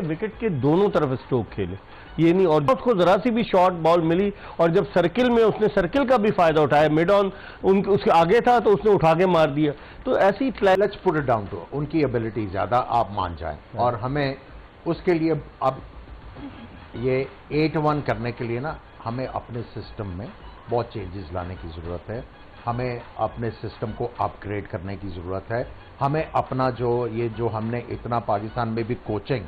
Wicket के दोनों तरफ स्ट्रोक खेले, ये नहीं। और उसको जरा सी भी शॉर्ट बॉल मिली और जब सर्किल में उसने सर्किल का भी फायदा उठाया, मिड ऑन उसके आगे था तो उसने उठा के मार दिया। तो ऐसी let's put it down to उनकी एबिलिटी ज्यादा आप मान जाएं, और हमें उसके लिए अब ये 8-1 करने के लिए ना हमें अपने सिस्टम में बहुत चेंजेस लाने की जरूरत है, हमें अपने सिस्टम को अपग्रेड करने की जरूरत है, हमें अपना जो हमने इतना पाकिस्तान में भी कोचिंग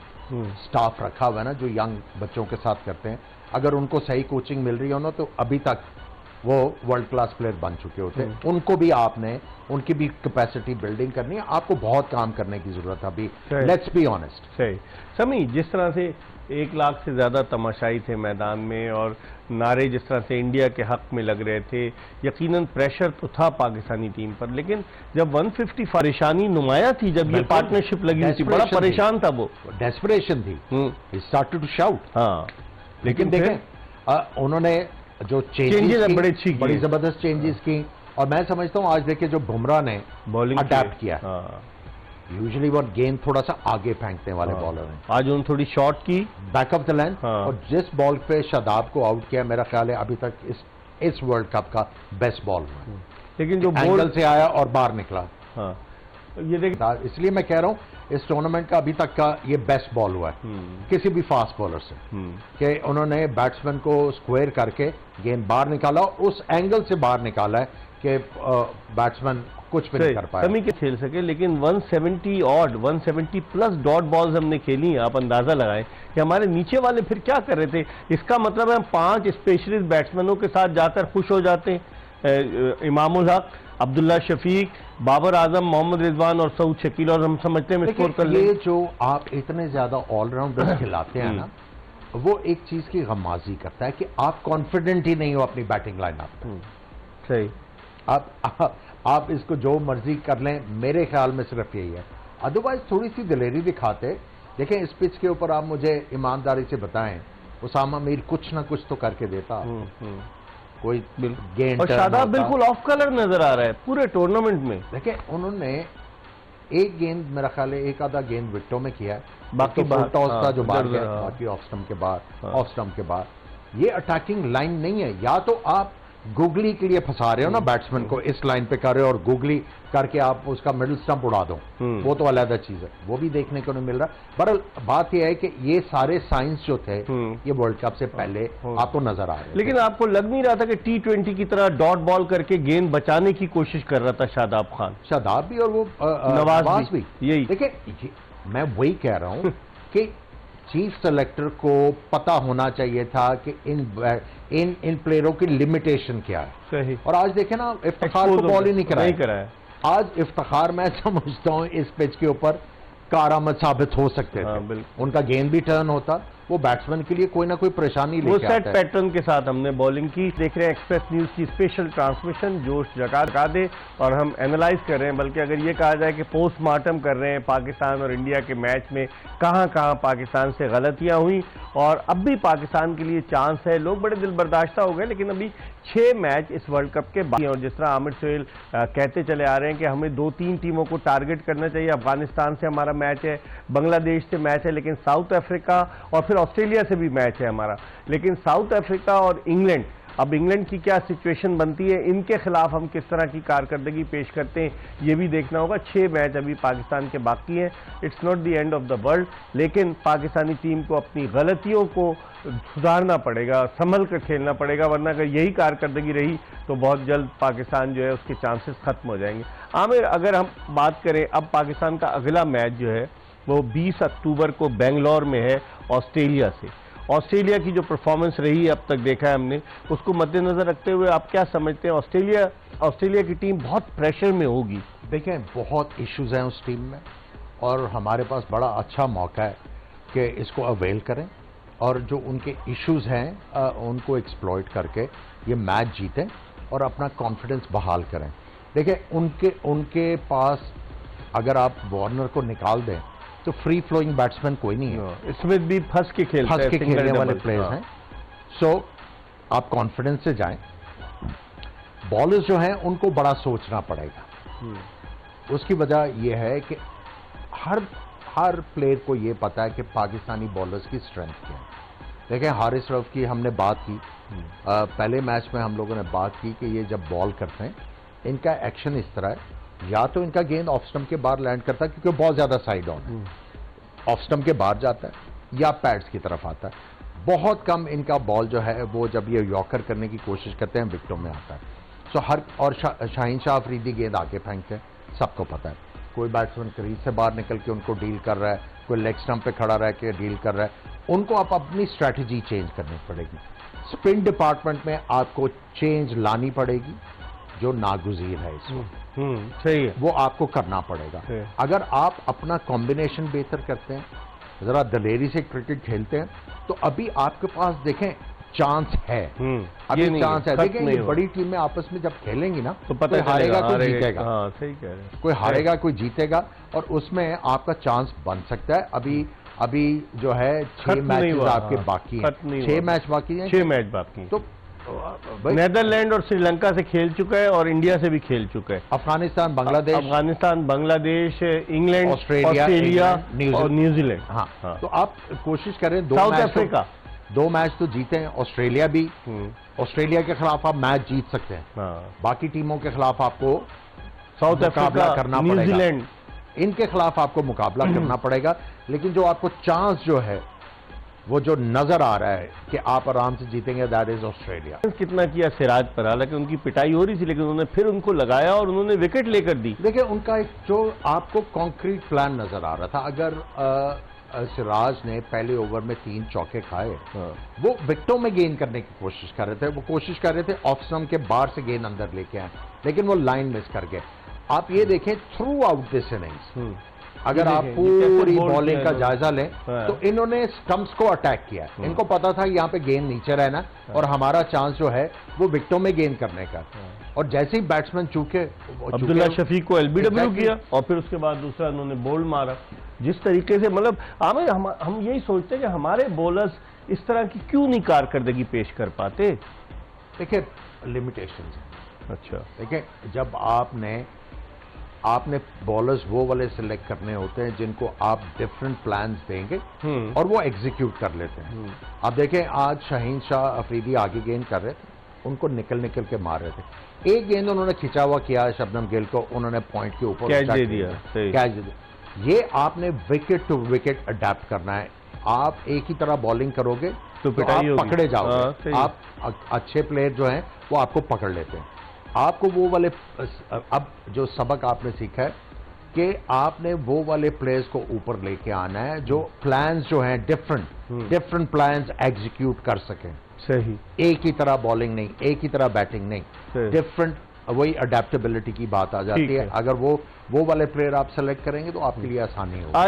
स्टाफ रखा हुआ है ना, जो यंग बच्चों के साथ करते हैं, अगर उनको सही कोचिंग मिल रही हो ना तो अभी तक वो वर्ल्ड क्लास प्लेयर बन चुके होते हैं। उनको भी आपने उनकी भी कैपेसिटी बिल्डिंग करनी है, आपको बहुत काम करने की जरूरत है अभी, लेट्स बी ऑनेस्ट। सही समी, जिस तरह से 1 लाख से ज्यादा तमाशाई थे मैदान में और नारे जिस तरह से इंडिया के हक में लग रहे थे, यकीनन प्रेशर तो था पाकिस्तानी टीम पर, लेकिन जब 150 परेशानी नुमाया थी, जब ये पार्टनरशिप लगी थी, बड़ा परेशान था वो, डेस्परेशन थी, ही स्टार्टेड टू शाउट। हाँ, लेकिन देखें उन्होंने जो चेंजेस बड़ी जबरदस्त चेंजेस की, और मैं समझता हूं आज देखिए जो बुमराह ने बॉलिंग अडेप्ट किया, यूजुअली वो गेंद थोड़ा सा आगे फेंकने वाले बॉलर हैं, आज उन्होंने थोड़ी शॉर्ट की बैक ऑफ द लाइन, और जिस बॉल पे शादाब को आउट किया, मेरा ख्याल है अभी तक इस वर्ल्ड कप का बेस्ट बॉल हुआ। लेकिन जो एंगल से आया और बाहर निकला, ये देख, इसलिए मैं कह रहा हूं इस टूर्नामेंट का अभी तक का ये बेस्ट बॉल हुआ है किसी भी फास्ट बॉलर से, कि उन्होंने बैट्समैन को स्क्वायर करके गेंद बाहर निकाला, उस एंगल से बाहर निकाला है कि बैट्समैन कुछ भी नहीं कर पाया, कमी के खेल सके। लेकिन 170 प्लस डॉट बॉल्स हमने खेली, आप अंदाजा लगाएं कि हमारे नीचे वाले फिर क्या कर रहे थे। इसका मतलब है हम 5 स्पेशलिस्ट बैट्समैनों के साथ जाकर खुश हो जाते हैं, इमामुल हक, अब्दुल्ला शफीक, बाबर आजम, मोहम्मद रिजवान और सऊद शकील, और हम समझते हैं स्कोर कर लेंगे। ये जो आप इतने ज्यादा ऑलराउंडर्स खिलाते हैं ना, वो एक चीज की गमाजी करता है कि आप कॉन्फिडेंट ही नहीं हो अपनी बैटिंग लाइनअप। सही, आप इसको जो मर्जी कर लें, मेरे ख्याल में सिर्फ यही है। अदरवाइज थोड़ी सी दिलेरी दिखाते। देखें इस पिच के ऊपर आप मुझे ईमानदारी से बताएं, उसामा मीर कुछ ना कुछ तो करके देता, कोई गेंद, और शादाब बिल्कुल ऑफ कलर नजर आ रहा है पूरे टूर्नामेंट में। देखिए उन्होंने एक गेंद मेरा ख्याल है एक आधा गेंद विकेटों में किया है, बाकी तो टॉस था जो बाहर गया, बाकी ऑफ स्टंप के बाद ये अटैकिंग लाइन नहीं है। या तो आप गुगली के लिए फंसा रहे हो ना बैट्समैन को, इस लाइन पे कर रहे हो और गुगली करके आप उसका मिडिल स्टंप उड़ा दो, वो तो अलग चीज है, वो भी देखने को नहीं मिल रहा। बहरहाल बात यह है कि ये सारे साइंस जो थे ये वर्ल्ड कप से पहले आपको नजर आ रहे हैं। लेकिन आपको लग नहीं रहा था कि T20 की तरह डॉट बॉल करके गेंद बचाने की कोशिश कर रहा था शादाब खान? शादाब भी और वो नवाज भी यही। देखिए मैं वही कह रहा हूं कि चीफ सेलेक्टर को पता होना चाहिए था कि इन प्लेयरों की लिमिटेशन क्या है। सही। और आज देखें ना, इफ्तिखार को बॉल ही नहीं कराया। आज इफ्तिखार मैं समझता हूं इस पिच के ऊपर कारआमद साबित हो सकते थे, उनका गेंद भी टर्न होता, वो बैट्समैन के लिए कोई ना कोई परेशानी लेके आता है। सेट पैटर्न के साथ हमने बॉलिंग की। देख रहे हैं एक्सप्रेस न्यूज की स्पेशल ट्रांसमिशन, जोश जगा दे, और हम एनालाइज कर रहे हैं, बल्कि अगर ये कहा जाए कि पोस्टमार्टम कर रहे हैं पाकिस्तान और इंडिया के मैच में कहां कहां पाकिस्तान से गलतियां हुई, और अब भी पाकिस्तान के लिए चांस है। लोग बड़े दिल बर्दाश्ता हो गए, लेकिन अभी 6 मैच इस वर्ल्ड कप के बाद, और जिस तरह आमिर सोहेल कहते चले आ रहे हैं कि हमें 2-3 टीमों को टारगेट करना चाहिए। अफगानिस्तान से हमारा मैच है, बांग्लादेश से मैच है, लेकिन साउथ अफ्रीका और फिर ऑस्ट्रेलिया से भी मैच है हमारा। लेकिन साउथ अफ्रीका और इंग्लैंड, अब इंग्लैंड की क्या सिचुएशन बनती है, इनके खिलाफ हम किस तरह की कारकर्दगी पेश करते हैं, ये भी देखना होगा। 6 मैच अभी पाकिस्तान के बाकी हैं। It's not the end of the world, लेकिन पाकिस्तानी टीम को अपनी गलतियों को सुधारना पड़ेगा, संभल कर खेलना पड़ेगा, वरना अगर यही कारकर्दगी रही तो बहुत जल्द पाकिस्तान जो है उसके चांसेस खत्म हो जाएंगे। आमिर, अगर हम बात करें, अब पाकिस्तान का अगला मैच जो है वो 20 अक्टूबर को बेंगलोर में है ऑस्ट्रेलिया से। ऑस्ट्रेलिया की जो परफॉर्मेंस रही है अब तक देखा है हमने, उसको मद्देनजर रखते हुए आप क्या समझते हैं? ऑस्ट्रेलिया की टीम बहुत प्रेशर में होगी। देखें बहुत इश्यूज हैं उस टीम में, और हमारे पास बड़ा अच्छा मौका है कि इसको अवेल करें, और जो उनके इश्यूज हैं उनको एक्सप्लॉइट करके ये मैच जीतें और अपना कॉन्फिडेंस बहाल करें। देखिए उनके पास अगर आप वार्नर को निकाल दें तो फ्री फ्लोइंग बैट्समैन कोई नहीं है, स्मिथ भी फंस के खेलने वाले प्लेयर्स हैं। सो आप कॉन्फिडेंस से जाएं। बॉलर्स जो हैं उनको बड़ा सोचना पड़ेगा। उसकी वजह यह है कि हर प्लेयर को ये पता है कि पाकिस्तानी बॉलर्स की स्ट्रेंथ क्या है। देखें, हारिस रऊफ की हमने बात की, पहले मैच में हम लोगों ने बात की कि ये जब बॉल करते हैं इनका एक्शन इस तरह है, या तो इनका गेंद ऑफ स्टंप के बाहर लैंड करता है क्योंकि बहुत ज्यादा साइड ऑन है, ऑफ स्टंप के बाहर जाता है या पैड्स की तरफ आता है। बहुत कम इनका बॉल जो है वो जब ये यॉर्कर करने की कोशिश करते हैं विकेटों में आता है। सो और शाहीन शाह अफरीदी गेंद आके फेंकते हैं, सबको पता है। कोई बैट्समैन क्रीज से बाहर निकल के उनको डील कर रहा है, कोई लेग स्टंप पे खड़ा रह के डील कर रहा है, उनको आप अपनी स्ट्रैटेजी चेंज करनी पड़ेगी। स्पिन डिपार्टमेंट में आपको चेंज लानी पड़ेगी, जो नागुज़ीर है इसमें। सही है, वो आपको करना पड़ेगा। अगर आप अपना कॉम्बिनेशन बेहतर करते हैं, जरा दलेरी से क्रिकेट खेलते हैं, तो अभी आपके पास देखें चांस है, अभी चांस है। देखें, ये बड़ी टीमें आपस में जब खेलेंगी ना तो पता हारेगा कोई जीतेगा। हाँ, सही कह रहे हैं। कोई हारेगा कोई जीतेगा, और उसमें आपका चांस बन सकता है। अभी जो है 6 मैचेस आपके बाकी हैं, 6 मैच बाकी हैं, 6 मैच बाकी हैं। तो नेदरलैंड और श्रीलंका से खेल चुका है और इंडिया से भी खेल चुका है। अफगानिस्तान, बांग्लादेश, इंग्लैंड, ऑस्ट्रेलिया और न्यूजीलैंड। हाँ, तो आप कोशिश करें, साउथ अफ्रीका 2 मैच तो जीते हैं। ऑस्ट्रेलिया भी, ऑस्ट्रेलिया के खिलाफ आप मैच जीत सकते हैं। बाकी टीमों के खिलाफ आपको साउथ अफ्रीका करना पड़ेगा, न्यूजीलैंड, इनके खिलाफ आपको मुकाबला करना पड़ेगा। लेकिन जो आपको चांस जो है वो जो नजर आ रहा है कि आप आराम से जीतेंगे, दैट इज ऑस्ट्रेलिया। कितना किया सिराज पर, हालांकि उनकी पिटाई हो रही थी, लेकिन उन्होंने फिर उनको लगाया और उन्होंने विकेट लेकर दी। देखिए, उनका एक जो आपको कॉन्क्रीट प्लान नजर आ रहा था। अगर सिराज ने पहले ओवर में 3 चौके खाए, वो विकेटों में गेंद करने की कोशिश कर रहे थे। वो कोशिश कर रहे थे ऑफ स्टंप के बाहर से गेंद अंदर लेके आए, लेकिन वो लाइन मिस कर गए। आप ये देखें, थ्रू आउट दिस इनिंग्स अगर आप पूरी बॉलिंग का जायजा लें तो इन्होंने स्टंप्स को अटैक किया। इनको पता था यहाँ पे गेंद नीचे रहना और हमारा चांस जो है वो विकेटों में गेंद करने का। और जैसे ही बैट्समैन चूके, अब्दुल्ला शफीक को एलबीडब्ल्यू किया और फिर उसके बाद दूसरा उन्होंने बोल्ड मारा। जिस तरीके से, मतलब हम यही सोचते हैं कि हमारे बॉलर्स इस तरह की क्यों नहीं कारकर्दगी पेश कर पाते। देखिए, लिमिटेशंस। अच्छा, देखिए, जब आपने बॉलर्स वो वाले सिलेक्ट करने होते हैं जिनको आप डिफरेंट प्लान्स देंगे और वो एग्जीक्यूट कर लेते हैं। अब देखें, आज शाहीन शाह अफरीदी आगे गेंद कर रहे थे, उनको निकल के मार रहे थे। एक गेंद उन्होंने खिंचा हुआ किया, शबनम गिल को उन्होंने पॉइंट के ऊपर कैच दे दिया, कैच दे दिया। ये आपने विकेट टू विकेट अडेप्ट करना है। आप एक ही तरह बॉलिंग करोगे तो आप पकड़े जाओगे। आप अच्छे प्लेयर जो हैं वो आपको पकड़ लेते हैं। आपको वो वाले, अब जो सबक आपने सीखा है कि आपने वो वाले प्लेयर्स को ऊपर लेके आना है जो प्लान्स जो हैं डिफरेंट प्लान्स एग्जीक्यूट कर सकें। सही, एक ही तरह बॉलिंग नहीं, एक ही तरह बैटिंग नहीं, डिफरेंट। वही अडेप्टेबिलिटी की बात आ जाती है। अगर वो वाले प्लेयर आप सेलेक्ट करेंगे तो आपके लिए आसानी होगी।